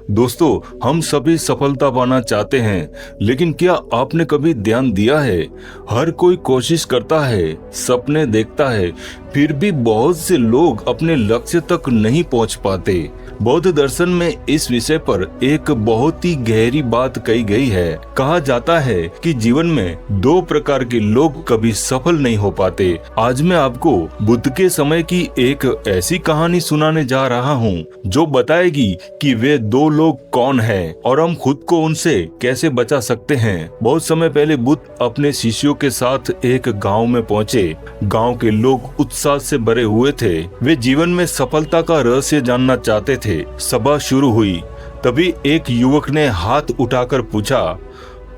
दोस्तों, हम सभी सफलता पाना चाहते हैं, लेकिन क्या आपने कभी ध्यान दिया है, हर कोई कोशिश करता है, सपने देखता है, फिर भी बहुत से लोग अपने लक्ष्य तक नहीं पहुंच पाते। बौद्ध दर्शन में इस विषय पर एक बहुत ही गहरी बात कही गई है। कहा जाता है कि जीवन में दो प्रकार के लोग कभी सफल नहीं हो पाते। आज मैं आपको बुद्ध के समय की एक ऐसी कहानी सुनाने जा रहा हूँ जो बताएगी कि वे दो लोग कौन हैं और हम खुद को उनसे कैसे बचा सकते हैं। बहुत समय पहले बुद्ध अपने शिष्यों के साथ एक गांव में पहुंचे। गांव के लोग उत्साह से भरे हुए थे। वे जीवन में सफलता का रहस्य जानना चाहते थे। सभा शुरू हुई। तभी एक युवक ने हाथ उठाकर पूछा,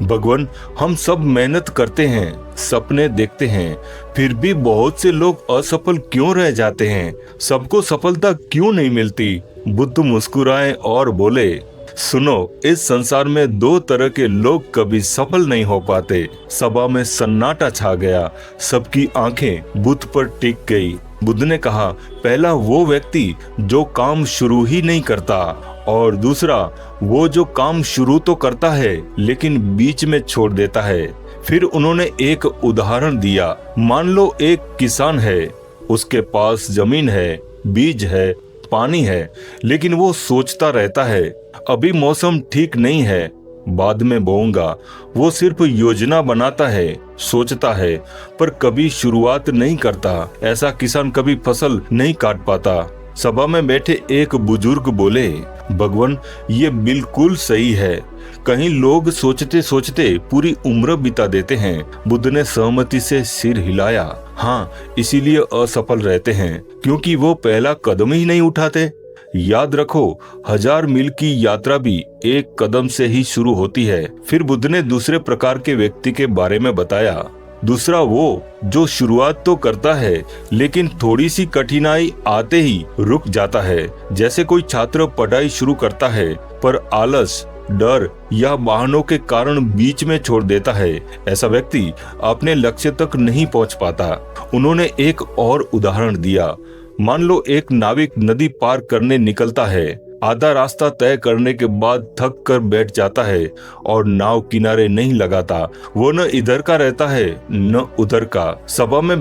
भगवान, हम सब मेहनत करते हैं, सपने देखते हैं, फिर भी बहुत से लोग असफल क्यों रह जाते हैं? सबको सफलता क्यों नहीं मिलती? बुद्ध मुस्कुराए और बोले, सुनो, इस संसार में दो तरह के लोग कभी सफल नहीं हो पाते। सभा में सन्नाटा छा गया। सबकी आंखें बुद्ध पर टिक गई। बुद्ध ने कहा, पहला वो व्यक्ति जो काम शुरू ही नहीं करता, और दूसरा वो जो काम शुरू तो करता है लेकिन बीच में छोड़ देता है। फिर उन्होंने एक उदाहरण दिया। मान लो एक किसान है, उसके पास जमीन है, बीज है, पानी है, लेकिन वो सोचता रहता है, अभी मौसम ठीक नहीं है, बाद में बोऊंगा। वो सिर्फ योजना बनाता है, सोचता है, पर कभी शुरुआत नहीं करता। ऐसा किसान कभी फसल नहीं काट पाता। सभा में बैठे एक बुजुर्ग बोले, भगवान, ये बिल्कुल सही है। कहीं लोग सोचते सोचते पूरी उम्र बिता देते हैं। बुद्ध ने सहमति से सिर हिलाया। हाँ, इसीलिए असफल रहते हैं, क्योंकि वो पहला कदम ही नहीं उठाते। याद रखो, 1000 मील की यात्रा भी एक कदम से ही शुरू होती है। फिर बुद्ध ने दूसरे प्रकार के व्यक्ति के बारे में बताया। दूसरा वो जो शुरुआत तो करता है, लेकिन थोड़ी सी कठिनाई आते ही रुक जाता है। जैसे कोई छात्र पढ़ाई शुरू करता है, पर आलस, डर या वाहनों के कारण बीच में छोड़ देता है। ऐसा व्यक्ति अपने लक्ष्य तक नहीं पहुंच पाता। उन्होंने एक और उदाहरण दिया। मान लो एक नाविक नदी पार करने निकलता है। आधा रास्ता तय करने के बाद थक कर बैठ जाता है और नाव किनारे नहीं लगाता। वो न इधर का रहता है न उधर का। सभा में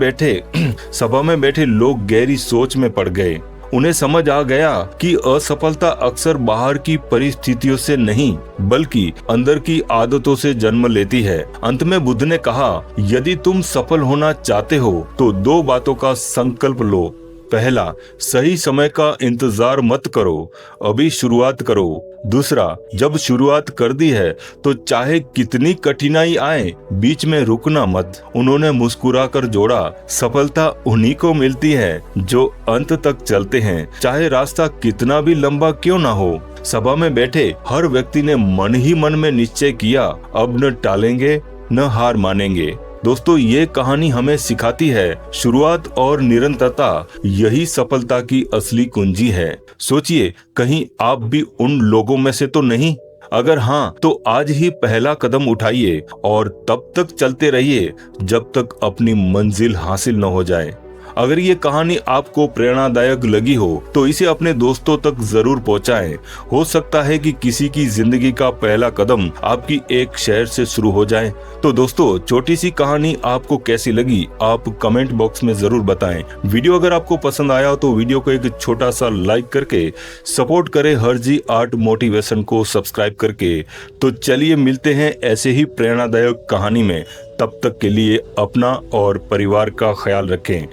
बैठे लोग गहरी सोच में पड़ गए। उन्हें समझ आ गया कि असफलता अक्सर बाहर की परिस्थितियों से नहीं, बल्कि अंदर की आदतों से जन्म लेती है। अंत में बुद्ध ने कहा, यदि तुम सफल होना चाहते हो तो दो बातों का संकल्प लो। पहला, सही समय का इंतजार मत करो, अभी शुरुआत करो। दूसरा, जब शुरुआत कर दी है तो चाहे कितनी कठिनाई आए, बीच में रुकना मत। उन्होंने मुस्कुराकर जोड़ा, सफलता उन्हीं को मिलती है जो अंत तक चलते हैं, चाहे रास्ता कितना भी लंबा क्यों ना हो। सभा में बैठे हर व्यक्ति ने मन ही मन में निश्चय किया, अब न टालेंगे न हार मानेंगे। दोस्तों, ये कहानी हमें सिखाती है, शुरुआत और निरंतरता यही सफलता की असली कुंजी है। सोचिए, कहीं आप भी उन लोगों में से तो नहीं? अगर हाँ, तो आज ही पहला कदम उठाइए और तब तक चलते रहिए जब तक अपनी मंजिल हासिल न हो जाए। अगर ये कहानी आपको प्रेरणादायक लगी हो तो इसे अपने दोस्तों तक जरूर पहुंचाएं। हो सकता है कि किसी की जिंदगी का पहला कदम आपकी एक शहर से शुरू हो जाए। तो दोस्तों, छोटी सी कहानी आपको कैसी लगी, आप कमेंट बॉक्स में जरूर बताएं। वीडियो अगर आपको पसंद आया तो वीडियो को एक छोटा सा लाइक करके सपोर्ट करें हरजी आर्ट मोटिवेशन को सब्सक्राइब करके। तो चलिए मिलते हैं ऐसे ही प्रेरणादायक कहानी में। तब तक के लिए अपना और परिवार का ख्याल रखें।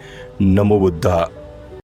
नमो बुद्धा।